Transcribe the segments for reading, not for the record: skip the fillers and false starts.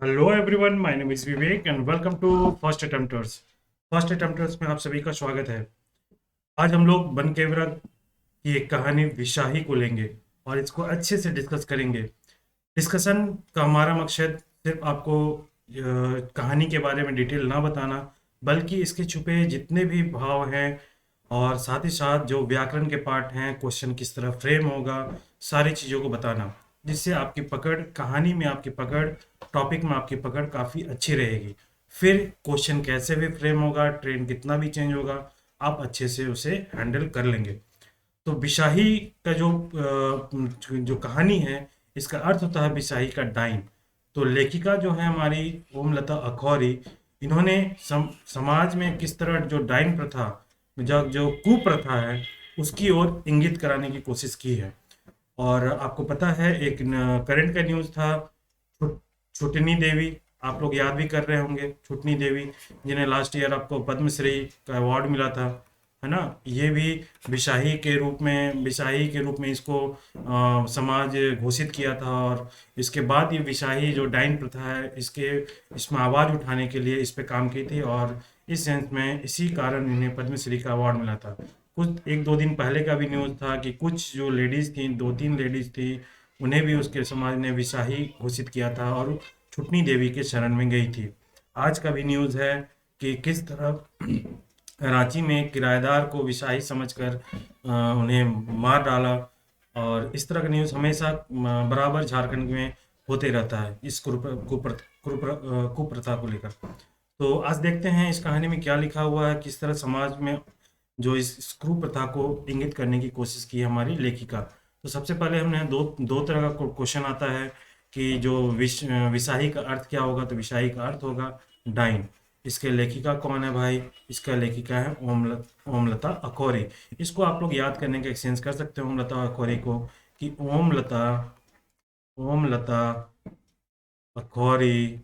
Hello everyone, my name is Vivek and welcome to first attempters. First attempters में आप सभी का स्वागत है। आज हम लोग बनकेवरा की एक कहानी विशाही को लेंगे और इसको अच्छे से डिस्कस करेंगे। डिस्कशन का हमारा मकसद सिर्फ आपको कहानी के बारे में डिटेल ना बताना, बल्कि इसके छुपे जितने भी भाव हैं और साथ ही साथ जो व्याकरण के पार्ट हैं, क्वेश्चन किस तरह फ्रेम होगा, सारी चीज़ों को बताना, जिससे आपकी पकड़, कहानी में आपकी पकड़, टॉपिक में आपकी पकड़ काफ़ी अच्छी रहेगी। फिर क्वेश्चन कैसे भी फ्रेम होगा, ट्रेंड कितना भी चेंज होगा, आप अच्छे से उसे हैंडल कर लेंगे। तो बिशाही का जो कहानी है, इसका अर्थ होता है बिशाही का डाइन। तो लेखिका जो है हमारी ओमलता अखौरी, इन्होंने समाज में किस तरह जो डाइन प्रथा, जो जो कुप्रथा है, उसकी ओर इंगित कराने की कोशिश की है। और आपको पता है, एक करंट का न्यूज़ था, छुटनी देवी। आप लोग याद भी कर रहे होंगे, छुटनी देवी, जिन्हें लास्ट ईयर आपको पद्मश्री का अवार्ड मिला था, है ना। ये भी विशाही के रूप में इसको समाज घोषित किया था। और इसके बाद ये विशाही जो डाइन प्रथा है, इसमें आवाज़ उठाने के लिए इस पे काम की थी, और इस सेंस में इसी कारण इन्हें पद्मश्री का अवार्ड मिला था। कुछ एक दो दिन पहले का भी न्यूज़ था कि कुछ जो लेडीज़ थी, दो तीन लेडीज़ थी, उन्हें भी उसके समाज ने विशाही घोषित किया था और छुटनी देवी के शरण में गई थी। आज का भी न्यूज़ है कि किस तरह रांची में किराएदार को विशाही समझकर उन्हें मार डाला। और इस तरह का न्यूज़ हमेशा बराबर झारखंड में होते रहता है, इस कुप्रथा को लेकर। तो आज देखते हैं इस कहानी में क्या लिखा हुआ है, किस तरह समाज में जो इस क्रूर प्रथा को इंगित करने की कोशिश की है हमारी लेखिका। तो सबसे पहले हमने दो दो तरह का क्वेश्चन आता है कि जो विशाही का अर्थ क्या होगा। तो विशाही का अर्थ होगा डाइन। इसके लेखिका कौन है भाई? इसका लेखिका है ओमलता अखौरी। इसको आप लोग याद करने का एक्सचेंज कर सकते हो, ओमलता अखौरी को, कि ओमलता ओमलता अखौरी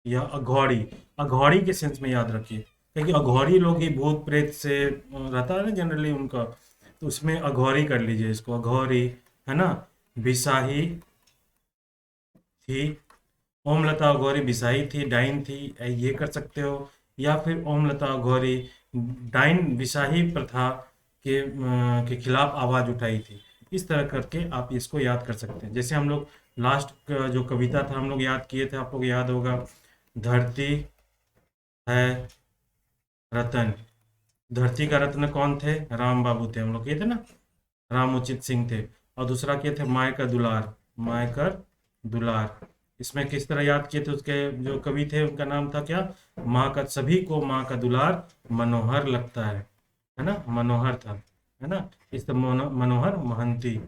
या अघौरी। अघौरी के सेंस में याद रखिए, क्योंकि अघौरी लोग ही भूत प्रेत से रहता है ना जनरली उनका। तो उसमें अघौरी कर लीजिए इसको, अघौरी, है ना। बिसाही थी, ओमलता अघौरी बिसाही थी, डाइन थी, ये कर सकते हो। या फिर ओमलता अघौरी डाइन बिसाही प्रथा के खिलाफ आवाज उठाई थी। इस तरह करके आप इसको याद कर सकते हैं। जैसे हम लोग लास्ट जो कविता था हम लोग याद किए थे, आप लोग याद होगा, धरती है रतन। धरती का रत्न कौन थे? राम बाबू थे, हम लोग किए थे ना, राम उचित सिंह थे। और दूसरा किए थे माय का दुलार, माय कर दुलार। इसमें किस तरह याद किए थे? उसके जो कवि थे उनका नाम था क्या? माँ का, सभी को माँ का दुलार मनोहर लगता है ना, मनोहर था, है ना। इस तरह मनोहर महंती,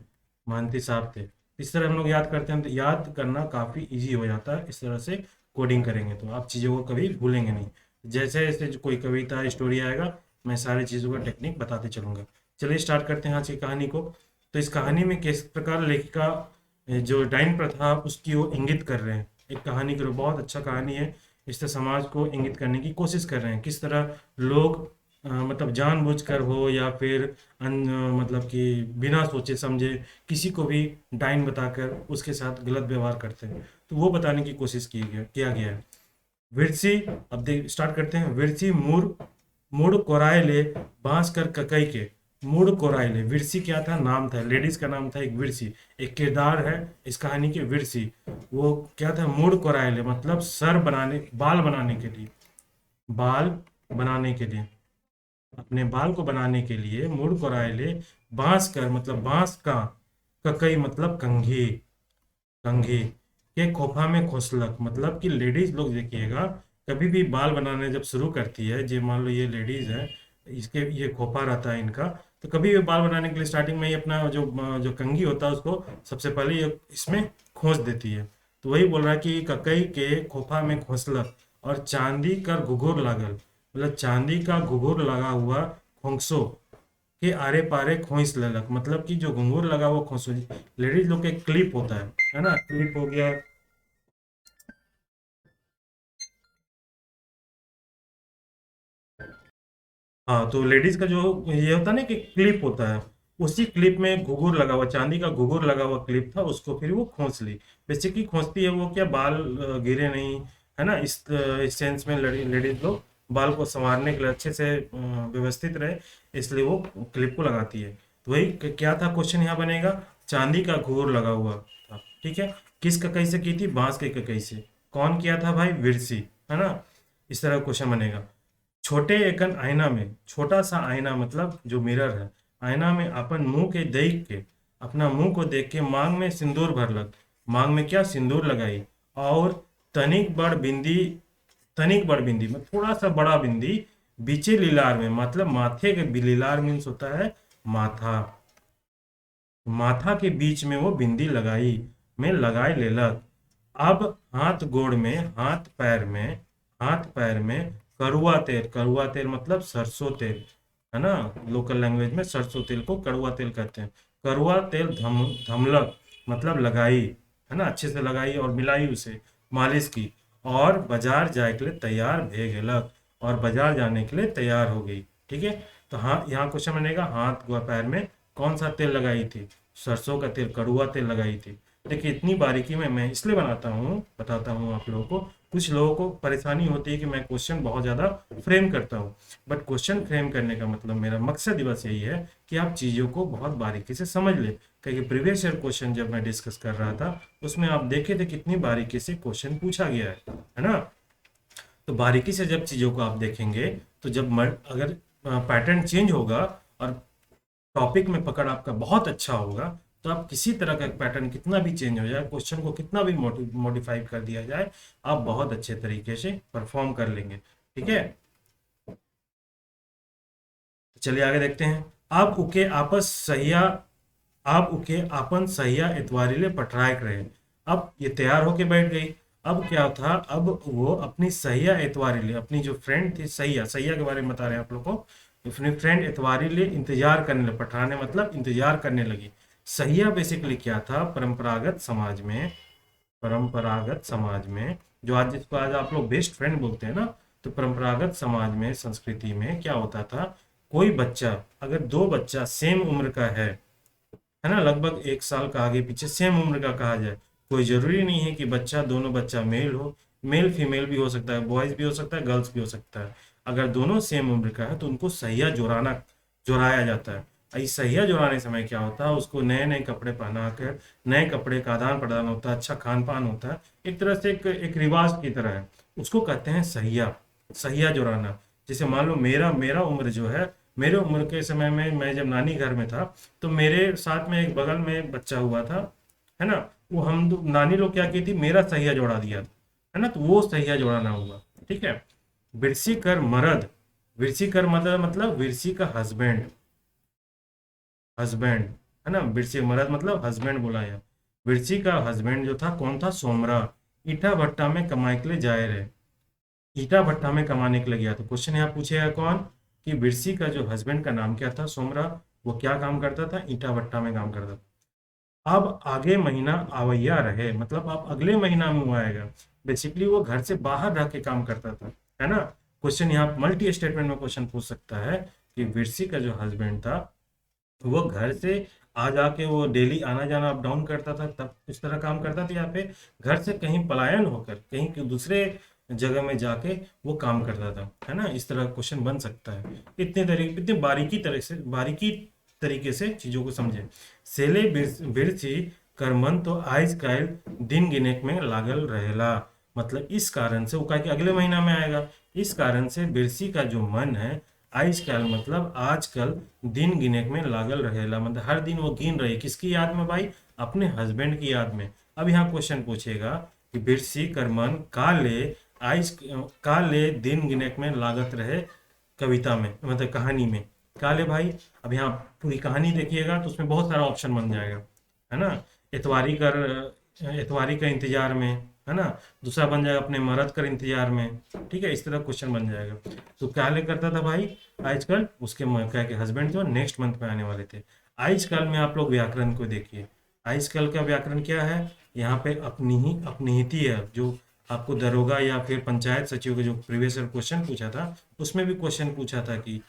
महंती साहब थे। इस तरह हम लोग याद करते हैं, तो याद करना काफ़ी इजी हो जाता है। इस तरह से कोडिंग करेंगे तो आप चीज़ों को कभी भूलेंगे नहीं। जैसे जैसे जो कोई कविता स्टोरी आएगा, मैं सारी चीज़ों का टेक्निक बताते चलूंगा। चलिए स्टार्ट करते हैं आज की कहानी को। तो इस कहानी में किस प्रकार लेखिका जो डाइन प्रथा उसकी वो इंगित कर रहे हैं। एक कहानी के, बहुत अच्छा कहानी है। इससे समाज को इंगित करने की कोशिश कर रहे हैं, किस तरह लोग मतलब जानबूझकर हो या फिर मतलब कि बिना सोचे समझे किसी को भी डाइन बताकर उसके साथ गलत व्यवहार करते हैं। तो वो बताने की कोशिश किया गया है। विरसी, अब देख स्टार्ट करते हैं। विरसी मूर मूड कोराइले बांस कर ककई के। मूड कोराइले, विरसी क्या था? नाम था, लेडीज का नाम था एक विरसी। एक किरदार है इस कहानी के, विरसी। वो क्या था? मूड कोराइले मतलब सर बनाने, बाल बनाने के लिए, बाल बनाने के लिए, अपने बाल को बनाने के लिए मूड कोराइले बांस कर मतलब बांस का, ककई मतलब कंघी, कंघी के खोफा में खोसलक मतलब कि लेडीज लोग देखिएगा, कभी भी बाल बनाने जब शुरू करती है, जो मान लो ये लेडीज है, इसके ये खोपा रहता है इनका, तो कभी भी बाल बनाने के लिए स्टार्टिंग में ही अपना जो जो कंघी होता है उसको सबसे पहले ये इसमें खोस देती है। तो वही बोल रहा है कि ककई के खोफा में खोसलक और चांदी का घुघुर लागल, मतलब चांदी का घुघुर लगा हुआ खोंसो के आरे पारे खोइस लेलक, मतलब कि जो घुंघरू लगा हुआ खोसो, लेडीज लोग का एक क्लिप होता है ना, क्लिप हो गया। हाँ, तो लेडीज का जो ये होता है ना कि क्लिप होता है, उसी क्लिप में घुंघरू लगा हुआ, चांदी का घुंघरू लगा हुआ क्लिप था, उसको फिर वो खोंच ली। बेसिकली खोंचती है वो क्या, बाल गिरे नहीं, है ना, इस सेंस में लेडीज लोग बाल को संवारने के लिए अच्छे से व्यवस्थित रहे, इसलिए वो क्लिप को लगाती है। तो वही क्या था क्वेश्चन यहाँ बनेगा, चांदी का घूर लगा हुआ था, ठीक है। किस ककई से की थी, बांस के ककई से। कौन किया था भाई, विरसी, है ना। इस तरह क्वेश्चन बनेगा। छोटे एकन आईना में, छोटा सा आईना मतलब जो मिरर है, आईना में अपन मुंह के देख के, अपना मुंह को देख के मांग में सिंदूर भरलक, मांग में क्या, सिंदूर लगाई। और तनिक बड़ बिंदी, तनिक बड़ बिंदी मतलब थोड़ा सा बड़ा बिंदी, बीचे लीलार में मतलब माथे के लीलार मीन्स होता है माथा, माथा के बीच में वो बिंदी लगाई, में लगाए लेलक। अब हाथ गोड़ में, हाथ पैर में, हाथ पैर में कड़ुआ तेल, कड़ुआ तेल मतलब सरसों तेल, है ना, लोकल लैंग्वेज में सरसों तेल को कड़ुआ तेल कहते हैं। कड़ुआ तेल धमलक मतलब लगाई, है ना, अच्छे से लगाई और मिलाई उसे, मालिश की। और बाजार जाए के लिए तैयार भे गेलक, और बाजार जाने के लिए तैयार हो गई, ठीक है। तो हाँ, यहाँ क्वेश्चन बनेगा, हाथ पैर में कौन सा तेल लगाई थी, सरसों का तेल, कड़ुआ तेल लगाई थी। देखिए इतनी बारीकी में मैं इसलिए बताता हूँ आप लोगों को, कुछ लोगों को परेशानी होती है कि मैं क्वेश्चन बहुत ज़्यादा फ्रेम करता हूँ, बट क्वेश्चन फ्रेम करने का मतलब, मेरा मकसद ही बस यही है कि आप चीज़ों को बहुत बारीकी से समझ लें। क्योंकि प्रीवियस ईयर क्वेश्चन जब मैं डिस्कस कर रहा था, उसमें आप देखे थे कितनी बारीकी से क्वेश्चन पूछा गया है ना। तो बारीकी से जब चीज़ों को आप देखेंगे, तो जब अगर पैटर्न चेंज होगा और टॉपिक में पकड़ आपका बहुत अच्छा होगा, तो आप किसी तरह का पैटर्न कितना भी चेंज हो जाए, क्वेश्चन को कितना भी मॉडिफाई कर दिया जाए, आप बहुत अच्छे तरीके से परफॉर्म कर लेंगे, ठीक है। तो चलिए आगे देखते हैं। आप उके आपस सहिया, आप उके आपन सहिया इतवारी पटराए रहे। अब ये तैयार होके बैठ गई। अब क्या था, अब वो अपनी सहिया इतवारी अपनी जो फ्रेंड थी, सहिया, सहिया के बारे में बता रहे हैं आप लोग को, अपनी फ्रेंड इतवारी इंतजार करने लगे, पटराने मतलब इंतजार करने लगी। सहिया बेसिकली क्या था, परंपरागत समाज में, परंपरागत समाज में, जो आज जिसको आज आप लोग बेस्ट फ्रेंड बोलते हैं ना, तो परंपरागत समाज में, संस्कृति में क्या होता था, कोई बच्चा, अगर दो बच्चा सेम उम्र का है ना, लगभग एक साल का आगे पीछे सेम उम्र का कहा जाए, कोई जरूरी नहीं है कि बच्चा, दोनों बच्चा मेल हो, मेल फीमेल भी हो सकता है, बॉयज भी हो सकता है, गर्ल्स भी हो सकता है। अगर दोनों सेम उम्र का है तो उनको सहिया जोड़ाया जाता है। इस सहिया जोड़ाने समय क्या होता है, उसको नए नए कपड़े पहना कर, नए कपड़े का आदान प्रदान होता है, अच्छा खान पान होता है, एक तरह से एक रिवाज की तरह है, उसको कहते हैं सहिया, सहिया जोड़ाना। जैसे मान लो मेरा मेरा उम्र जो है, मेरे उम्र के समय में मैं जब नानी घर में था, तो मेरे साथ में एक बगल में बच्चा हुआ था, है ना, वो नानी लोग क्या की थी, मेरा सहिया जोड़ा दिया था, है ना, तो वो सहिया जोड़ाना हुआ, ठीक है। विरसी कर मरद, विरसी कर मरद मतलब विरसी का हस्बैंड, हस्बैंड, है ना, विरसी मरद मतलब हस्बैंड बोला है। विरसी का हस्बैंड जो था कौन था, सोमरा, ईटा भट्टा में कमाई के लिए जाए रहे, ईटा भट्टा में कमाने के लिए गया। तो क्वेश्चन यहाँ पूछेगा कौन, कि बिरसी का जो हस्बैंड का नाम क्या था, सोमरा, वो क्या काम करता था, ईटा भट्टा में काम करता था। अब आगे महीना आवैया रहे मतलब अब अगले महीना में वो आएगा, बेसिकली वो घर से बाहर रह के काम करता था, है ना। क्वेश्चन यहाँ मल्टी स्टेटमेंट में क्वेश्चन पूछ सकता है कि बिरसी का जो हस्बैंड था, वो घर से आ जाके वो डेली आना जाना अप डाउन करता था, तब इस तरह काम करता था, यहाँ पे घर से कहीं पलायन होकर कहीं दूसरे जगह में जाके वो काम करता था, है ना। इस तरह क्वेश्चन बन सकता है। इतने बारीकी तरीके से चीजों को समझे। सेले बिरसी करमन तो आज काल दिन गिने में लागल रहेला, मतलब इस कारण से वो कहा कि अगले महीना में आएगा, इस कारण से बिरसी का जो मन है, आजकल मतलब आजकल दिन गिने में लागल रहेला, मतलब हर दिन वो गिन रही, किसकी याद में भाई, अपने हस्बैंड की याद में। अब यहाँ क्वेश्चन पूछेगा कि बिरसी कर मन आज काले दिन गिने में लागत रहे, कविता में मतलब कहानी में काले भाई। अब यहाँ पूरी कहानी देखिएगा तो उसमें बहुत सारा ऑप्शन बन जाएगा, है ना। इतवारी का इंतजार में, है ना, दूसरा बन जाएगा अपने मर्द कर इंतजार में, ठीक है, इस तरह क्वेश्चन बन जाएगा। तो क्या ले करता था भाई, आजकल उसके क्या के हस्बैंड थे, नेक्स्ट मंथ में आने वाले थे। आजकल में आप लोग व्याकरण को देखिए, आजकल का व्याकरण क्या है, यहाँ पे अपनी ही है, जो आपको दरोगा या फिर पंचायत सचिव का जो प्रीवियस क्वेश्चन पूछा था, उसमें भी क्वेश्चन पूछा था कि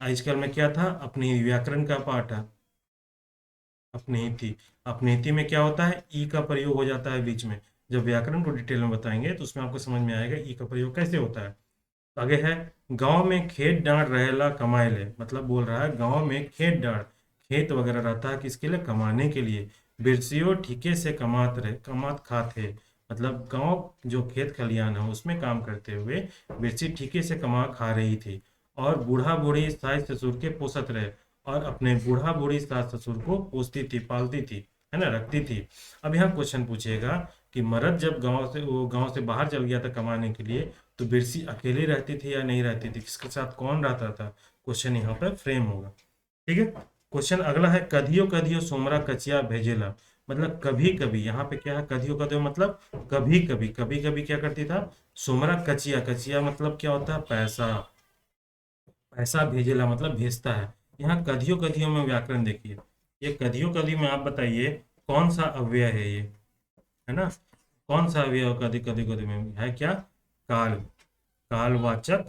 आजकल में क्या था, अपनी व्याकरण का पार्ट है, अपनीति। अपनीति में क्या होता है, ई का प्रयोग हो जाता है बीच में। जब व्याकरण को डिटेल में बताएंगे तो उसमें आपको समझ में आएगा ई का प्रयोग कैसे होता है। आगे है, गांव में खेत डांड रहेला कमाए ले, मतलब बोल रहा है गांव में खेत डांड, खेत वगैरह रहता है किसके लिए, कमाने के लिए। बिरसियो ठीके से कमात रहे, कमात खाते, मतलब गांव जो खेत खलियान है उसमें काम करते हुए बिरसी ठीके से कमा खा रही थी। और बूढ़ा बूढ़ी सास ससुर के पोसत रहे, और अपने बूढ़ा बूढ़ी सास ससुर को पोसती थी, पालती थी, है ना, रखती थी। अब यहाँ क्वेश्चन पूछेगा कि मर्द जब गांव से बाहर चल गया था कमाने के लिए, तो बिरसी अकेली रहती थी या नहीं रहती थी, किसके साथ कौन रहता था, क्वेश्चन यहाँ पर फ्रेम होगा। ठीक है। क्वेश्चन अगला है, कधियो कधियो सोमरा कचिया भेजेला, मतलब कभी कभी, यहाँ पे क्या है, कधियो कधियो मतलब कभी कभी, कभी कभी क्या करती था, सोमरा कचिया, कचिया मतलब क्या होता है, पैसा, पैसा भेजेला मतलब भेजता है। यहाँ कधियो कधियो में व्याकरण देखिए, ये कधियो कधियो में आप बताइए कौन सा अव्यय है ये, है ना, कौन सा अव्यय कधी कधी कधी में है, क्या, काल, कालवाचक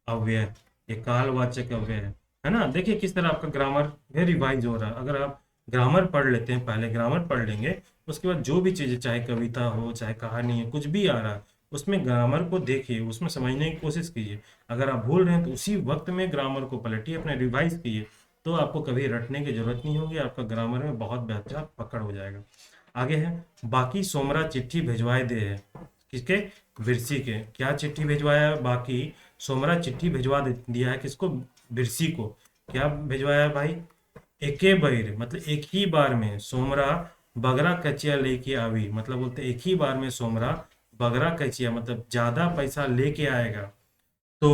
अव्यय, ये कालवाचक अव्यय है ना। देखिए किस तरह आपका ग्रामर है रिवाइज हो रहा है। अगर आप ग्रामर पढ़ लेते हैं, पहले ग्रामर पढ़ लेंगे, उसके बाद जो भी चीजें, चाहे कविता हो चाहे कहानी है, कुछ भी आ रहा है उसमें ग्रामर को देखिए, उसमें समझने की कोशिश कीजिए। अगर आप भूल रहे हैं तो उसी वक्त में ग्रामर को पलटिए, अपने रिवाइज कीजिए, तो आपको कभी रटने की जरूरत नहीं होगी, आपका ग्रामर में बहुत बेहतर पकड़ हो जाएगा। आगे है, बाकी सोमरा चिट्ठी भिजवाए दे है, किसके, बिरसी के। क्या चिट्ठी भिजवाया है, बाकी सोमरा चिट्ठी भिजवा दिया है किसको, बिरसी को। क्या भिजवाया है भाई, एके बैर, मतलब एक ही बार में सोमरा बगरा कचिया लेके आवी, मतलब बोलते एक ही बार में सोमरा बगरा कचिया मतलब ज्यादा पैसा लेके आएगा। तो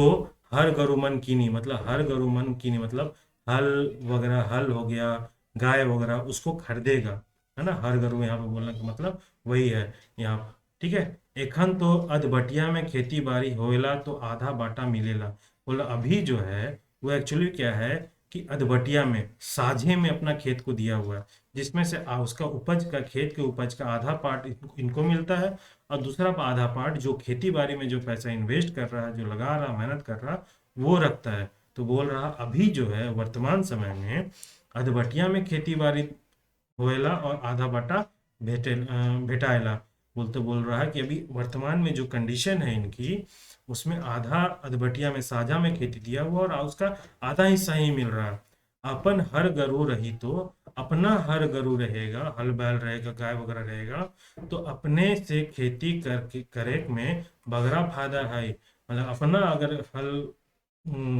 हर गरुमन कीनी, मतलब हर गरुमन कीनी मतलब हल वगैरह, हल हो गया, गाय वगैरह, उसको खरीदेगा, है ना। हर गरु यहाँ पे बोलने का मतलब वही है यहाँ पे। ठीक है। एखन तो अधबटिया में खेती बाड़ी होएला तो आधा बाटा मिलेला, बोला अभी जो है वो एक्चुअली क्या है कि अधबटिया में, साझे में अपना खेत को दिया हुआ है, जिसमें से उसका उपज का, खेत के उपज का आधा पार्ट इनको मिलता है, और दूसरा आधा पार्ट जो खेती बाड़ी में जो पैसा इन्वेस्ट कर रहा है, जो लगा रहा, मेहनत कर रहा, वो रखता है। तो बोल रहा अभी जो है वर्तमान समय में अधबटिया में खेती बाड़ी होएला और आधा बाटा भेटाएला, बोल रहा है कि अभी वर्तमान में जो कंडीशन है इनकी, उसमें आधा अधबटिया में, साझा में खेती दिया हुआ और उसका आधा हिस्सा ही मिल रहा है। अपन हर गरु रही तो, अपना हर गरु रहेगा, हल बैल रहेगा, गाय वगैरह रहेगा, तो अपने से खेती करके करे में बगरा फायदा है, मतलब अपना अगर हल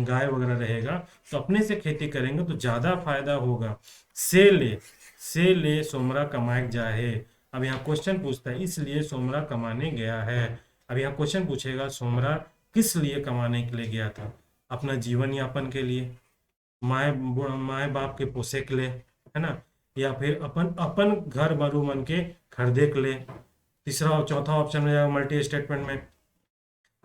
गाय वगैरह रहेगा तो अपने से खेती करेंगे तो ज्यादा फायदा होगा। से ले सोमरा कमाए जाए। अब यहाँ क्वेश्चन पूछता है इसलिए सोमरा कमाने गया है। अब यहाँ क्वेश्चन पूछेगा सोमरा किस लिए कमाने के लिए गया था, अपना जीवन यापन के लिए, माए माए बाप के पोसे के लिए, है ना, या फिर अपन अपन घर बारू मन के खरीदे के लिए। तीसरा और चौथा ऑप्शन हो जाएगा मल्टी स्टेटमेंट में,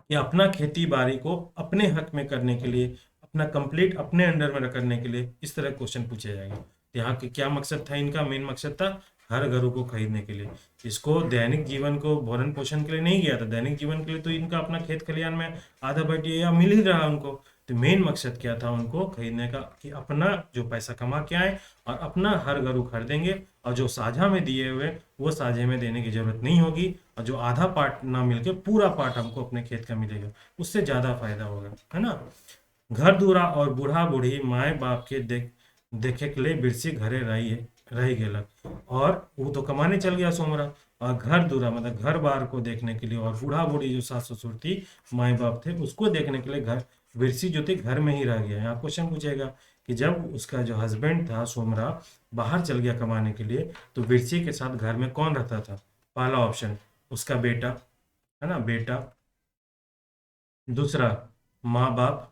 या अपना खेती बाड़ी को अपने हक में करने के लिए, अपना कंप्लीट अपने अंडर में करने के लिए, इस तरह क्वेश्चन पूछा जाएगा। यहाँ के क्या मकसद था, इनका मेन मकसद था हर घरों को खरीदने के लिए। इसको दैनिक जीवन को भरण पोषण के लिए नहीं गया था, दैनिक जीवन के लिए तो इनका अपना खेत खलियान में आधा बटिया या मिल ही रहा उनको। तो मेन मकसद क्या था उनको खरीदने का, कि अपना जो पैसा कमा के आए और अपना हर घरों खरीदेंगे, और जो साझा में दिए हुए वो साझे में देने की जरूरत नहीं होगी, और जो आधा पार्ट ना मिलके पूरा पार्ट हमको अपने खेत का मिलेगा, उससे ज्यादा फायदा होगा, है ना। घर दूरा और बूढ़ा बूढ़ी माए बाप के देखे के लिए बिरसी घरे रह गेलक, और वो तो कमाने चल गया सोमरा, और घर दूरा मतलब घर बार को देखने के लिए, और बूढ़ा बूढ़ी जो सास ससुर थी, माए बाप थे, उसको देखने के लिए घर, बिरसी जो थी घर में ही रह गया। यहाँ क्वेश्चन पूछेगा कि जब उसका जो हस्बैंड था सोमरा बाहर चल गया कमाने के लिए, तो बिरसी के साथ घर में कौन रहता था, पहला ऑप्शन उसका बेटा, है ना, बेटा, दूसरा माँ बाप,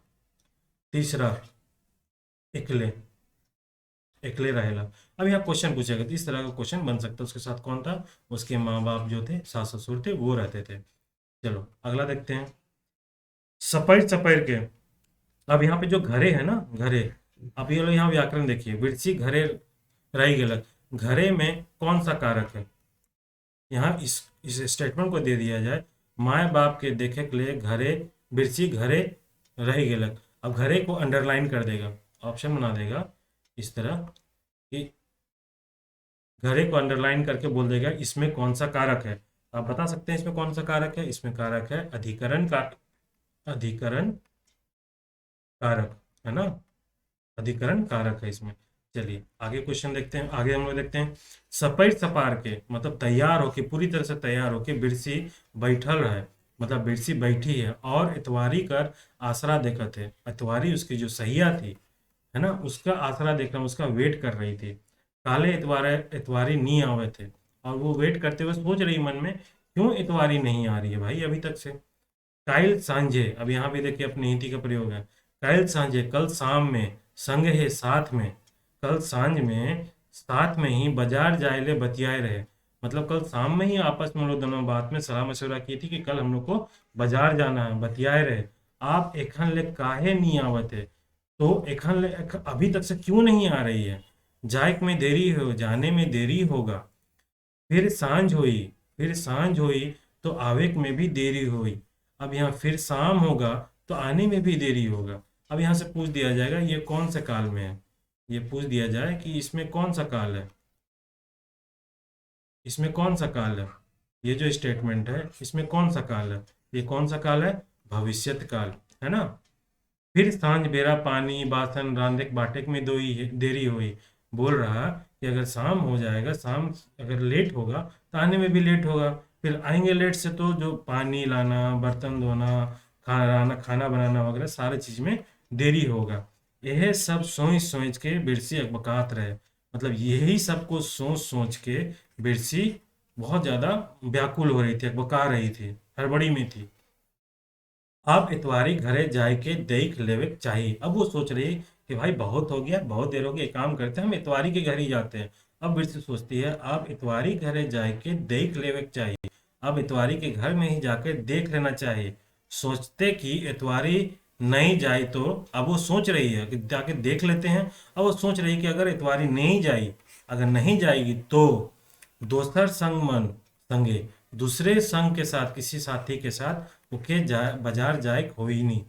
तीसरा इकले, इकले रहेला। अब यहाँ क्वेश्चन पूछेगा तो इस तरह का क्वेश्चन बन सकता है, उसके साथ कौन था, उसके माँ बाप जो थे, सास ससुर थे, वो रहते थे। चलो अगला देखते हैं, सपैर सपैर के। अब यहाँ पे जो घरे है ना, घरे, अब ये लो यहाँ व्याकरण देखिए, बिरसी घरे रह गेलक, घरे में कौन सा कारक है, यहाँ इस स्टेटमेंट को दे दिया जाए, माए बाप के देखे के लिए घरे, बिरसी घरे रह गेलक। अब घरे को अंडरलाइन कर देगा, ऑप्शन बना देगा इस तरह कि घरे को अंडरलाइन करके बोल देगा इसमें कौन सा कारक है। आप बता सकते हैं इसमें कौन सा कारक है? इसमें कारक है अधिकरण का, अधिकरण कारक, है ना, अधिकरण कारक है इसमें। चलिए आगे क्वेश्चन देखते हैं। आगे हम लोग देखते हैं, सपैर सपार के मतलब तैयार होके, पूरी तरह से तैयार होके बिरसी बैठल है, मतलब बिरसी बैठी है और इतवारी कर आसरा देखत है। इतवारी उसकी जो सहिया थी, है ना, उसका आसरा देखना, उसका वेट कर रही थी। काले इतवारे इतवारी नहीं आवे थे, और वो वेट करते हुए सोच रही मन में, क्यों इतवारी नहीं आ रही है भाई अभी तक से। काइल सांझे, अब यहाँ भी देखिए अपनी नीति का प्रयोग है। काइल सांझे, कल शाम में, संग है साथ में, कल सांझ में साथ में ही बाजार जाए बतियाए रहे। मतलब कल शाम में ही आपस में हम लोग दोनों बात में सलाह मशवरा की थी कि कल हम लोग को बाजार जाना है, बतियाए रहे। आप एखन ले काहे नहीं आवत है, तो एखन ले अभी तक से क्यों नहीं आ रही है। जायक में देरी हो, जाने में देरी होगा। फिर सांझ हुई, फिर सांझ हुई तो आवेक में भी देरी हुई। अब यहाँ फिर शाम होगा तो आने में भी देरी होगा। अब यहाँ से पूछ दिया जाएगा ये कौन से काल में है, ये पूछ दिया जाए कि इसमें कौन सा काल है, इसमें कौन सा काल है, ये जो स्टेटमेंट है इसमें कौन सा काल है, ये कौन सा काल है, भविष्यत काल, है ना। फिर सांझ बेरा पानी बासन रांधे बाटेक में देरी हुई। बोल रहा कि अगर शाम हो जाएगा, शाम अगर लेट होगा तो आने में भी लेट होगा। फिर आएंगे लेट से तो जो पानी लाना, बर्तन धोना, खाना बनाना वगैरह सारे चीज में देरी होगा। यह सब सोच सोच के बिरसी अकबकात रहे, मतलब यही सब कुछ सोच सोच के बिरसी बहुत ज्यादा व्याकुल हो रही थी, अकबका रही थी, हड़बड़ी में थी। अब इतवारी घरे जाए के देख लेवे चाहिए। अब वो सोच रही कि भाई बहुत हो गया, बहुत देर हो गई, एक काम करते हैं हम इतवारी के घर ही जाते हैं। अब बिरसी सोचती है अब इतवारी घरे जाए के देख लेवे चाहिए, अब इतवारी के घर में ही जाकर देख लेना चाहिए। सोचते कि इतवारी नहीं जाए तो, अब वो सोच रही है कि जाके देख लेते हैं। अब वो सोच रही है कि अगर इतवारी नहीं जाई, अगर नहीं जाएगी तो दोसर संग मन संगे, दूसरे संग के साथ, किसी साथी के साथ ओके बाजार जाए हो ही नहीं,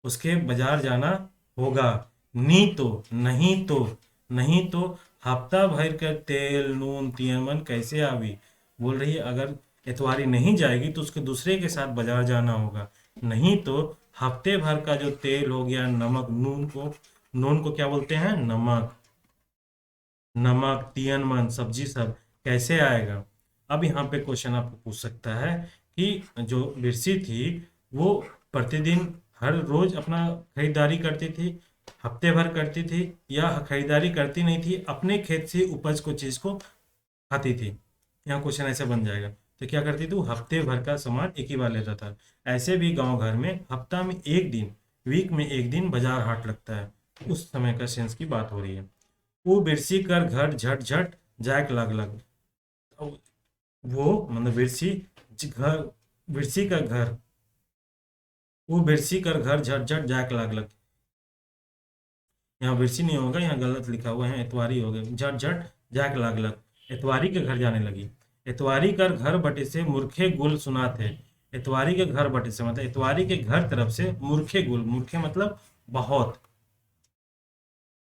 उसके बाजार जाना होगा। नहीं तो, नहीं तो, नहीं तो हफ्ता भर का तेल नून तियमन कैसे आवी। बोल रही है अगर इतवारी नहीं जाएगी तो उसके दूसरे के साथ बाजार जाना होगा, नहीं तो हफ्ते भर का जो तेल हो गया, नमक, नून को क्या बोलते हैं, नमक, नमक तियन मन सब्जी सब कैसे आएगा। अब यहाँ पे क्वेश्चन आपको पूछ सकता है कि जो बिरसी थी वो प्रतिदिन हर रोज अपना खरीदारी करती थी, हफ्ते भर करती थी, या खरीदारी करती नहीं थी, अपने खेत से उपज को चीज को खाती थी। यहाँ क्वेश्चन ऐसे बन जाएगा, तो क्या करती थी वो हफ्ते भर का सामान एक ही बार लेता था। ऐसे भी गांव घर में हफ्ता में एक दिन, वीक में एक दिन बाजार हाट लगता है, उस समय का सेंस की बात हो रही है। वो बिरसी कर घर झट झट जायक लागलक। वो मतलब घर, बिरसी का घर, वो बिरसी कर घर झट झट जायक लागलक। यहाँ बिरसी नहीं होगा, यहाँ गलत लिखा हुआ है, इतवारी हो गया, झट झट जायक लागलक, इतवारी के घर जाने लगी। इतवारी कर घर बटे से मूर्खे गुल सुनाते। इतवारी के घर बटे से मतलब इतवारी के घर तरफ से मूर्खे गुल, मूर्खे मतलब बहुत,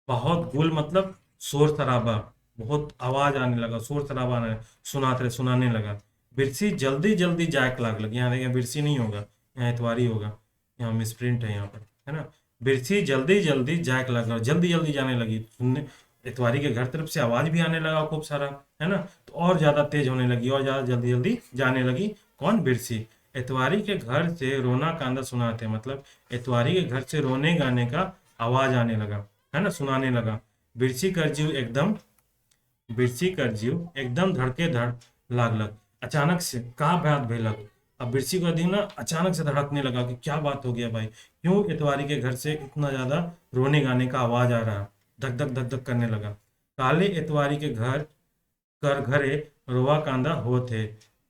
बहुत, गुल मतलब शोर शराबा, बहुत आवाज आने लगा, शोर शराबा आने, सुनाने लगा। बिरसी जल्दी जल्दी जायक लाग लगी। यहाँ देखिए बिरसी नहीं होगा, यहाँ इतवारी होगा, यहाँ मिसप्रिंट है यहाँ पर, है ना। बिरसी जल्दी जल्दी जायक लगा, जल्दी जल्दी जाने लगी, सुनने इतवारी के घर तरफ से आवाज भी आने लगा खूब सारा, है ना, तो और ज्यादा तेज होने लगी और ज्यादा जल्दी जल्दी जाने लगी। कौन, बिरसी। इतवारी के घर से रोना कांदा सुनाते, मतलब इतवारी के घर से रोने गाने का आवाज आने लगा, है ना, सुनाने लगा। बिरसी कर जीव एकदम, बिरसी कर जीव एकदम धड़के धड़ लागलक। अचानक से का बात भेलक। अब बिरसी का दिन ना अचानक से धड़कने लगा कि क्या बात हो गया भाई, क्यों इतवारी के घर से इतना ज्यादा रोने गाने का आवाज आ रहा, धक धक धक धक करने लगा। काले इतवारी के घर कर घरे रोवा कांदा हो थे,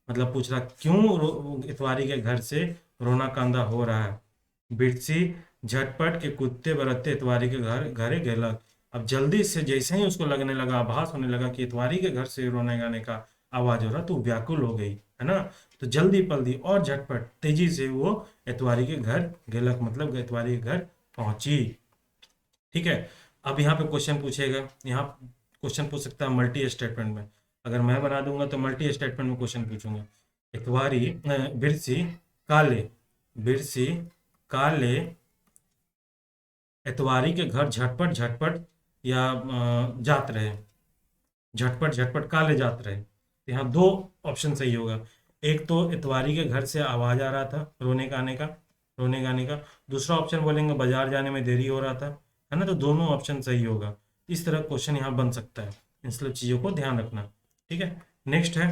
मतलब पूछ रहा क्यों इतवारी के घर से रोना कांदा हो रहा है। बिरसी झटपट के कुत्ते बरतते इतवारी के घर घरे गेलक। अब जल्दी से जैसे ही उसको लगने लगा, आभास होने लगा कि इतवारी के घर से रोने गाने का आवाज हो रहा, तो व्याकुल हो गई, है ना। तो जल्दी पल्दी और झटपट तेजी से वो इतवारी के घर गेलक, मतलब इतवारी के घर पहुंची। ठीक है। अब यहाँ पे क्वेश्चन पूछेगा, यहाँ क्वेश्चन पूछ सकता है मल्टी स्टेटमेंट में। अगर मैं बना दूंगा तो मल्टी स्टेटमेंट में क्वेश्चन पूछूंगा। इतवारी बिरसी काले, बिरसी काले इतवारी के घर झटपट झटपट या जात रहे, झटपट झटपट काले जात रहे। तो यहाँ दो ऑप्शन सही होगा। एक तो इतवारी के घर से आवाज आ रहा था रोने गाने का, रोने गाने का। दूसरा ऑप्शन बोलेंगे बाजार जाने में देरी हो रहा था, है ना। तो दोनों ऑप्शन सही होगा। इस तरह क्वेश्चन यहाँ बन सकता है। इन सब चीज़ों को ध्यान रखना, ठीक है। नेक्स्ट है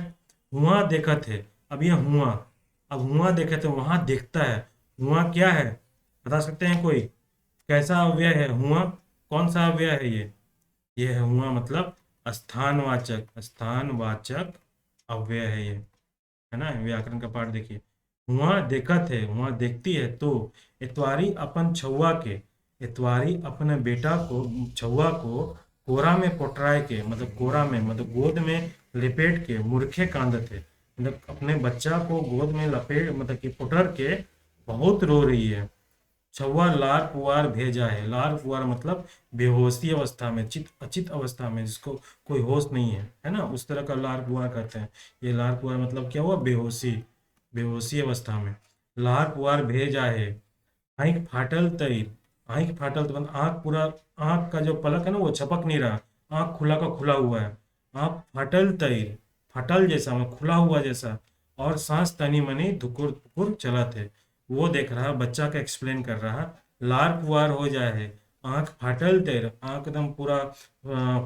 हुआ देखा थे। अब ये हुआ, अब हुआ देखे थे, वहां देखता है। हुआ क्या है, बता सकते हैं कोई? कैसा अव्यय है हुआ? कौन सा अव्यय है ये है हुआ मतलब स्थानवाचक, स्थानवाचक अव्यय है ये, है ना। व्याकरण का पाठ देखिए। हुआ देखत है, हुआ देखती है। तो इतवारी अपन छुआ के, इतवारी अपने बेटा को छुआ को कोरा में पोटराए के, मतलब कोरा में मतलब गोद में लिपेट के मूर्खे कांद थे, मतलब अपने बच्चा को गोद में लपेट मतलब कि पुटर के बहुत रो रही है। छुआ लार पुआर भेजा है, लार पुआर मतलब बेहोशी अवस्था में, चित अचित अवस्था में, जिसको कोई होश नहीं है ना, उस तरह का लार पुआर कहते हैं। ये लार पुआर मतलब क्या हुआ, बेहोशी, बेहोशी अवस्था में। लार पुआर भेजा है। आंख फाटल तैर, आंख फाटल तो मतलब आंख पूरा, आंख का जो पलक है ना वो छपक नहीं रहा, आंख खुला का खुला हुआ है। आंख फाटल तैर, फाटल जैसा मतलब खुला हुआ जैसा। और सांस तनी मनी धुकुर धुकुर चला थे। वो देख रहा, बच्चा का एक्सप्लेन कर रहा। लार पुआर हो जाए है, आंख फाटल तैर, आंख एकदम पूरा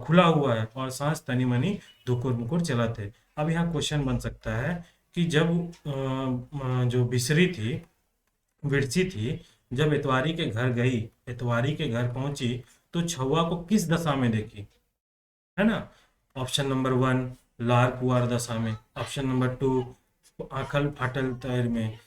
खुला हुआ है, और सांस तनी मनी धुकुर मुकुर चला थे। अब यहाँ क्वेश्चन बन सकता है कि जब जो बिसरी थी, विरसी थी, जब इतवारी के घर गई, इतवारी के घर पहुंची, तो छुआ को किस दशा में देखी, है ना। ऑप्शन नंबर 1 लार पुआर दशा में, ऑप्शन नंबर 2 आंखल फाटल तैर में,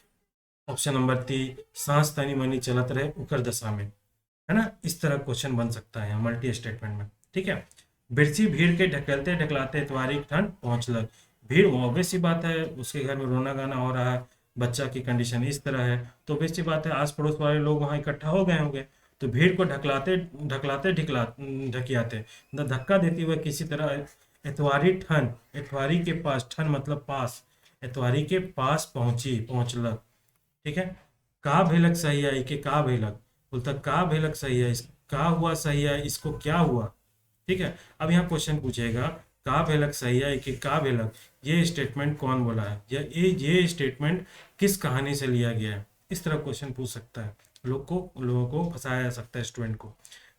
ऑप्शन नंबर 3 सांस तनी मनी चलत रहे उकर दशा में, है ना। इस तरह क्वेश्चन बन सकता है मल्टी स्टेटमेंट में, ठीक है। बिरसी भीड़ के ढकेलते ढकलाते इतवारी ठंड पहुंचलक। भीड़ ऑब्वियस सी बात है, उसके घर में रोना गाना हो रहा है, बच्चा की कंडीशन इस तरह है, तो ऑब्वियस सी बात है आस पड़ोस वाले लोग वहां इकट्ठा हो गए होंगे। तो भीड़ को ढकलाते ढकलाते ढिकला ढकियाते मतलब धक्का देते हुए किसी तरह इतवारी ठन, इतवारी के पास, ठन मतलब पास, इतवारी के पास पहुंची, पहुंचलक, ठीक है। का भेलक सही है कि का भेलक, बोलता का भेलक सही है, का हुआ सही है, इसको क्या हुआ, ठीक है। अब यहाँ क्वेश्चन पूछेगा का भेलक सही है कि का भेलक, ये स्टेटमेंट कौन बोला है, ये स्टेटमेंट किस कहानी से लिया गया है। इस तरह क्वेश्चन पूछ सकता है, लोगों को फंसाया जा सकता है स्टूडेंट को।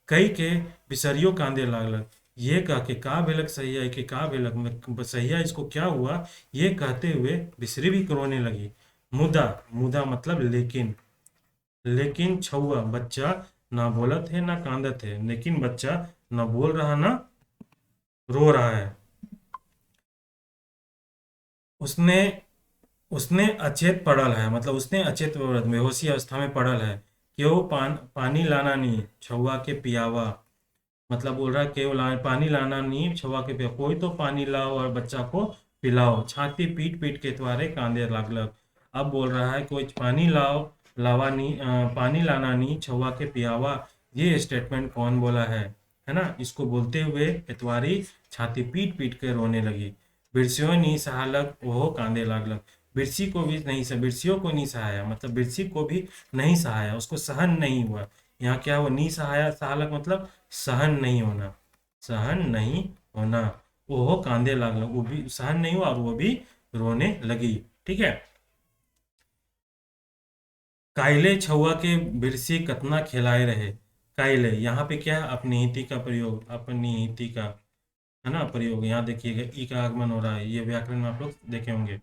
कई के बिसरियो कांदे लागलक, ये कह के का भेलक सही है कि का भेलक सही है, इसको क्या हुआ, ये कहते हुए बिसरी भी रोने लगी। मुदा, मुदा मतलब लेकिन, लेकिन छुआ बच्चा ना बोलत है ना कांदत है, लेकिन बच्चा ना बोल रहा ना रो रहा है। उसने उसने अचेत पड़ल है, मतलब उसने अचेत बेहोशी अवस्था में पड़ल है। क्यों पानी लाना नहीं छुआ के पियावा, मतलब बोल रहा है क्यों पानी लाना नहीं छुआ के पिया, कोई तो पानी लाओ और बच्चा को पिलाओ। छाती पीट पीट के तुम्हारे कांदे लागलक। अब बोल रहा है कोई पानी लाओ, पानी लाना नहीं छुआ के पियावा, ये स्टेटमेंट कौन बोला है ना। इसको बोलते हुए इतवारी छाती पीट पीट के रोने लगी। बिरसियों नहीं सहालक वो कांदे लागलक, बिरसी को भी नहीं बिरसियों को नहीं सहाया, मतलब बिरसी को भी नहीं सहाया, उसको सहन नहीं हुआ। यहाँ क्या हुआ, नहीं सहाया, सहालक मतलब सहन नहीं होना, सहन नहीं होना। वो कांदे लागलक, वो भी सहन नहीं हुआ और वो भी रोने लगी, ठीक है। कायले छुआ के बिरसी कतना खिलाए रहे। कायले यहाँ पे क्या है, अपनिहिति का प्रयोग, अपनिहिति का, है ना प्रयोग। यहाँ देखिएगा ई का आगमन हो रहा है, ये व्याकरण में आप लोग देखे होंगे।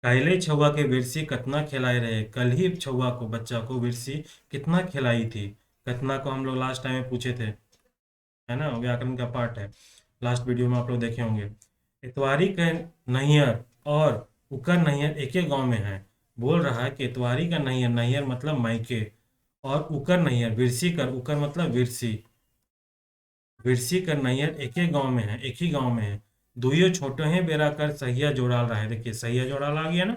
कायले छुआ के बिरसी कतना खिलाए रहे, कल ही छुआ को, बच्चा को बिरसी कितना खिलाई थी। कतना को हम लोग लास्ट टाइम में पूछे थे, है ना, व्याकरण का पार्ट है, लास्ट वीडियो में आप लोग देखे होंगे। इतवारी के नैयर और उकर नैयर एक ही गांव में है। बोल रहा है कि इतवारी का नैयर, नैयर मतलब मायके, और उकर नैयर विरसी कर, उकर मतलब विरसी, विरसी कर नैयर एक ही गांव में है, एक ही गांव में है। दुइयो छोटे हैं बेरा कर सहिया जोड़ाल रहा है। देखिए सहिया जोड़ाल आ गया ना,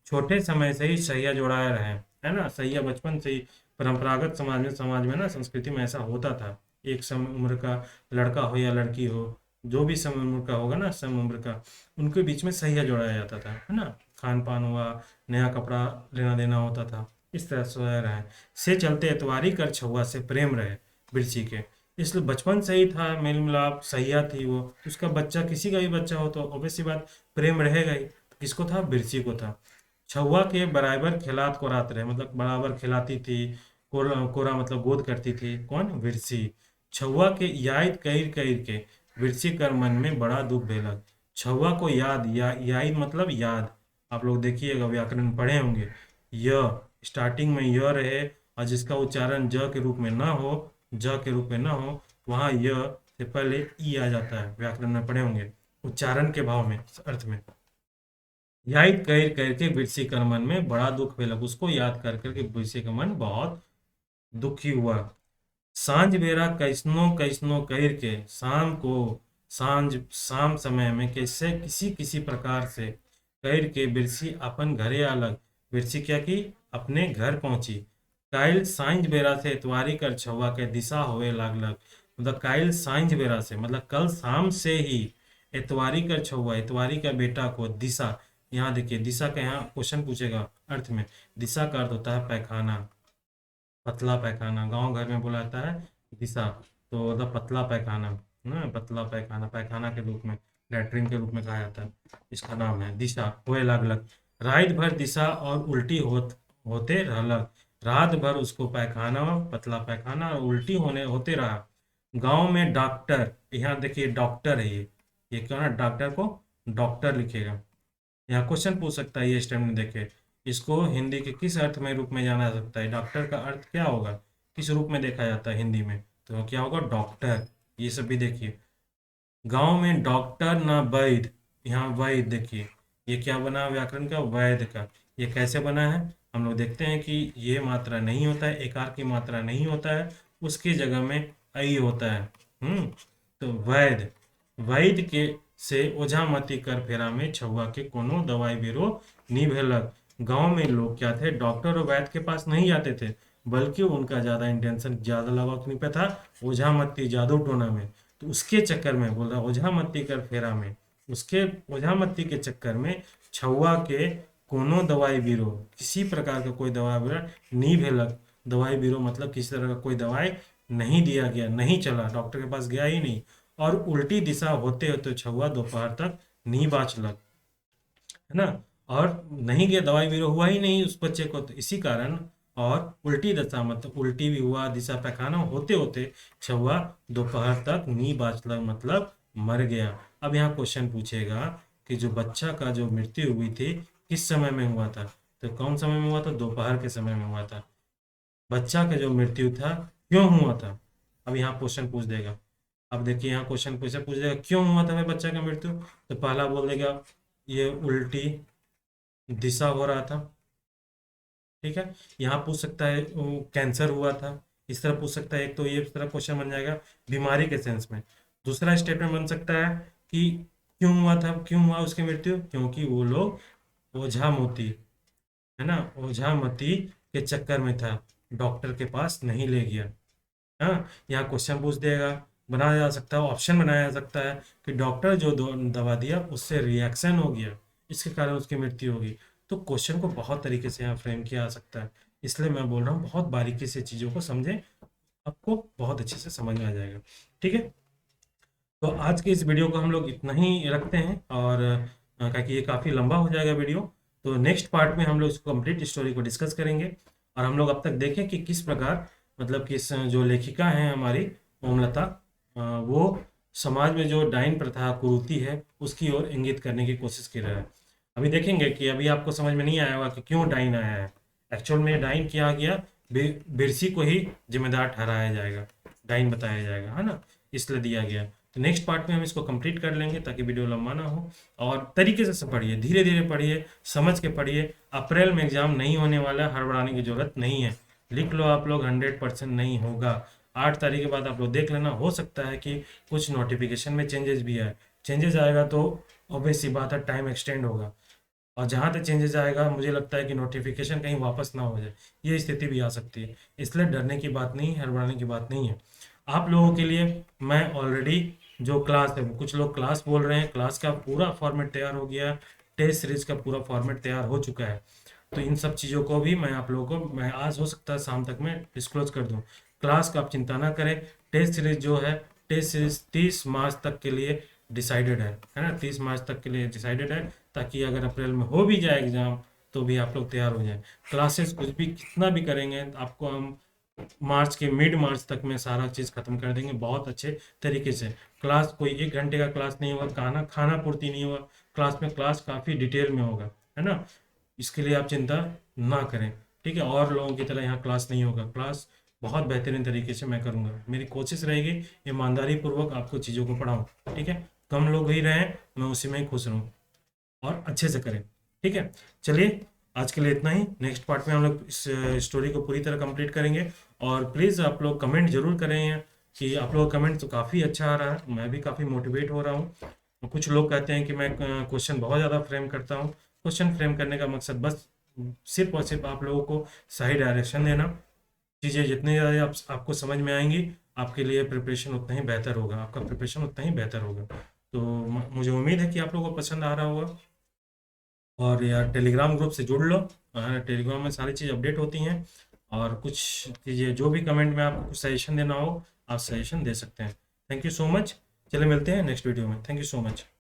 छोटे समय से ही सहिया जोड़ाया रहे, है ना। सहिया बचपन से ही परंपरागत समाज में ना, संस्कृति में ऐसा होता था। एक समय उम्र का लड़का हो या लड़की हो, जो भी सम उम्र का होगा ना, सम उम्र का, उनके बीच में सहिया जोड़ाया जाता था, है ना। खान पान हुआ, नया कपड़ा लेना देना होता था, इस तरह से रहे। से चलते एतवारी कर छुआ से प्रेम रहे बिरसी के। इसलिए बचपन से ही था मेल मिलाप, सहिया थी वो, तो उसका बच्चा, किसी का भी बच्चा हो तो ऑब्वियस सी बात प्रेम रहेगा ही। तो किसको था? बिरसी को था। छुआ के बराबर खिलात को रात रहे, मतलब बराबर खिलाती थी। कोरा कोरा मतलब गोद करती थी, कौन? बिरसी। छुआ के याद कईर कईर के विरसी कर मन में बड़ा दुख भेलक। छुआ को याद, याद मतलब याद। आप लोग देखिएगा, व्याकरण पढ़े होंगे। य स्टार्टिंग में य रहे और जिसका उच्चारण ज के रूप में ना हो, ज के रूप में ना हो, वहां य से पहले ई आ जाता है। व्याकरण में पढ़े होंगे, उच्चारण के भाव में, अर्थ में। याद कर करके बिरसी का मन में बड़ा दुख भेलक, उसको याद कर करके बिरसी का मन बहुत दुखी हुआ। सांझ बेरा कैसनो कैसनो कह के, शाम को, सांझ शाम समय में कैसे किसी किसी प्रकार से कह के बिरसी अपन घरे अलग। बिरसी क्या की? अपने घर पहुंची। काइल सांझ बेरा से इतवारी कर छुआ के दिशा होए लागलक। मतलब काइल सांझ बेरा से मतलब कल शाम से ही इतवारी कर छुआ, इतवारी का बेटा को दिशा, यहाँ देखिए दिशा का यहाँ क्वेश्चन पूछेगा अर्थ में। दिशा का अर्थ होता है पैखाना, पतला पैखाना। गांव घर में बोला जाता है दिशा, तो मतलब पतला पैखाना ना, पतला पैखाना, पैखाना के रूप में, लैट्रिन के रूप में कहा जाता है। इसका नाम है दिशा। होए लागलक, रात भर दिशा और उल्टी होते रहलक। रात भर उसको पैखाना, पतला पैखाना और उल्टी होने होते रहा। गांव में डॉक्टर, यहाँ देखिए डॉक्टर है ये क्यों ना डॉक्टर को डॉक्टर लिखेगा। यहाँ क्वेश्चन पूछ सकता है ये स्टेटमेंट में देखे, इसको हिंदी के किस अर्थ में रूप में जाना जा सकता है? डॉक्टर का अर्थ क्या होगा, किस रूप में देखा जाता है हिंदी में? तो क्या होगा? डॉक्टर। ये सब भी देखिए। गांव में डॉक्टर ना वैद्य, यहाँ वैद्य देखिए, ये क्या बना व्याकरण का? वैद्य का। ये कैसे बना है? हम लोग देखते हैं कि ये मात्रा नहीं होता है, एकार की मात्रा नहीं होता है, उसकी जगह में आई होता है। तो वैद्य, वैद्य के से ओझामती कर फेरा में छुआ के कोनो दवाई बीरो नहीं भेलक। गांव में लोग क्या थे? डॉक्टर और वैद्य के पास नहीं जाते थे, बल्कि उनका ज्यादा इंटेंशन ज्यादा लगा किन पे था? ओझामती, जादू टोना में। तो उसके चक्कर में बोल रहा, ओझामती कर फेरा में, उसके ओझामती के चक्कर में छुआ के कोनो दवाई बीरो, किसी प्रकार का कोई दवाई बीरो नहीं भेलक। दवाई बीरो मतलब किसी तरह का कोई दवाई नहीं दिया गया, नहीं चला, डॉक्टर के पास गया ही नहीं। और उल्टी दिशा होते होते छुआ दोपहर तक नहीं बाँचलक, है ना। और नहीं गया, दवाई बीरो हुआ ही नहीं उस बच्चे को, तो इसी कारण। और उल्टी दशा मतलब उल्टी भी हुआ, दिशा पैखाना होते होते छुआ दोपहर तक नी बाचलक, मतलब मर गया। अब यहाँ क्वेश्चन पूछेगा कि जो बच्चा का जो मृत्यु हुई थी किस समय में हुआ था? तो कौन समय में हुआ था? दोपहर के समय में हुआ था। बच्चा का जो मृत्यु था क्यों हुआ था? अब यहाँ क्वेश्चन पूछ देगा। अब देखिए यहाँ क्वेश्चन पूछ देगा क्यों हुआ था भाई बच्चा का मृत्यु, तो पहला बोल देगा ये उल्टी दिशा हो रहा था, ठीक है। यहाँ पूछ सकता है कैंसर हुआ था, इस तरह पूछ सकता है। एक तो ये इस तरह क्वेश्चन बन जाएगा बीमारी के सेंस में। दूसरा स्टेटमेंट बन सकता है कि क्यों हुआ था, क्यों हुआ उसकी मृत्यु? क्योंकि वो लोग ओझा मोती, है ना, ओझा मती के चक्कर में था, डॉक्टर के पास नहीं ले गया। हाँ, यहाँ क्वेश्चन पूछ देगा, बनाया जा सकता है, ऑप्शन बनाया जा सकता है कि डॉक्टर जो दवा दिया उससे रिएक्शन हो गया, इसके कारण उसकी मृत्यु होगी। तो क्वेश्चन को बहुत तरीके से यहाँ फ्रेम किया जा सकता है। इसलिए मैं बोल रहा हूँ बहुत बारीकी से चीज़ों को समझें, आपको बहुत अच्छे से समझ में आ जाएगा, ठीक है। तो आज की इस वीडियो को हम लोग इतना ही रखते हैं, और क्योंकि ये काफ़ी लंबा हो जाएगा वीडियो, तो नेक्स्ट पार्ट में हम लोग इसको कंप्लीट स्टोरी को डिस्कस करेंगे। और हम लोग अब तक देखें कि किस प्रकार, मतलब किस जो लेखिका हैं हमारी ओमलता, वो समाज में जो डाइन प्रथा कुरीति है उसकी ओर इंगित करने की कोशिश कर रहा है। अभी देखेंगे कि अभी आपको समझ में नहीं आया होगा कि क्यों डाइन आया है। एक्चुअल में डाइन किया गया, बिरसी को ही जिम्मेदार ठहराया जाएगा, डाइन बताया जाएगा, है ना, इसलिए दिया गया। तो नेक्स्ट पार्ट में हम इसको कंप्लीट कर लेंगे ताकि वीडियो लंबा ना हो। और तरीके से पढ़िए, धीरे धीरे पढ़िए, समझ के पढ़िए। अप्रैल में एग्जाम नहीं होने वाला, हड़बड़ाने की जरूरत नहीं है। लिख लो आप लोग, 100% नहीं होगा। 8 तारीख के बाद आप लोग देख लेना, हो सकता है कि कुछ नोटिफिकेशन में चेंजेस भी आए। चेंजेस आएगा तो ऑब्वियस सी बात है टाइम एक्सटेंड होगा, और जहाँ तक चेंजेस आएगा मुझे लगता है कि नोटिफिकेशन कहीं वापस ना हो जाए, ये स्थिति भी आ सकती है। इसलिए डरने की बात नहीं, हड़बड़ाने की बात नहीं है। आप लोगों के लिए मैं ऑलरेडी जो क्लास है, कुछ लोग क्लास बोल रहे हैं, क्लास का पूरा फॉर्मेट तैयार हो गया है, टेस्ट सीरीज का पूरा फॉर्मेट तैयार हो चुका है। तो इन सब चीज़ों को भी मैं आप लोगों को, मैं आज हो सकता है शाम तक मैं डिस्क्लोज कर दूं। क्लास का आप चिंता ना करें। टेस्ट सीरीज जो है, टेस्ट सीरीज 30 मार्च तक के लिए डिसाइडेड है ना, 30 मार्च तक के लिए डिसाइडेड है, ताकि अगर अप्रैल में हो भी जाए एग्जाम तो भी आप लोग तैयार हो जाए। क्लासेस कुछ भी कितना भी करेंगे आपको हम मार्च के मिड मार्च तक में सारा चीज़ खत्म कर देंगे बहुत अच्छे तरीके से। क्लास कोई 1 घंटे का क्लास नहीं होगा, खाना खाना पूर्ति नहीं होगा क्लास में, क्लास काफ़ी डिटेल में होगा, है ना। इसके लिए आप चिंता ना करें, ठीक है। और लोगों की तरह यहाँ क्लास नहीं होगा, क्लास बहुत बेहतरीन तरीके से मैं करूँगा। मेरी कोशिश रहेगी ईमानदारी पूर्वक आपको चीज़ों को पढ़ाऊँ, ठीक है। कम लोग ही रहें, मैं उसी में ही खुश रहूँ और अच्छे से करें, ठीक है। चलिए आज के लिए इतना ही। नेक्स्ट पार्ट में हम लोग इस स्टोरी को पूरी तरह कंप्लीट करेंगे। और प्लीज़ आप लोग कमेंट जरूर करें कि आप लोग कमेंट तो काफ़ी अच्छा आ रहा है, मैं भी काफ़ी मोटिवेट हो रहा हूँ। कुछ लोग कहते हैं कि मैं क्वेश्चन बहुत ज़्यादा फ्रेम करता हूँ। क्वेश्चन फ्रेम करने का मकसद बस सिर्फ और सिर्फ आप लोगों को सही डायरेक्शन देना। चीज़ें जितनी ज़्यादा आपको समझ में आएंगी, आपके लिए प्रिपरेशन उतना ही बेहतर होगा, आपका प्रिपरेशन उतना ही बेहतर होगा। तो मुझे उम्मीद है कि आप लोगों को पसंद आ रहा होगा। और यार टेलीग्राम ग्रुप से जुड़ लो, टेलीग्राम में सारी चीज़ अपडेट होती हैं। और कुछ चीज़ें जो भी कमेंट में आपको कुछ सजेशन देना हो, आप सजेशन दे सकते हैं। Thank you so much. चलिए मिलते हैं नेक्स्ट वीडियो में। Thank you so much.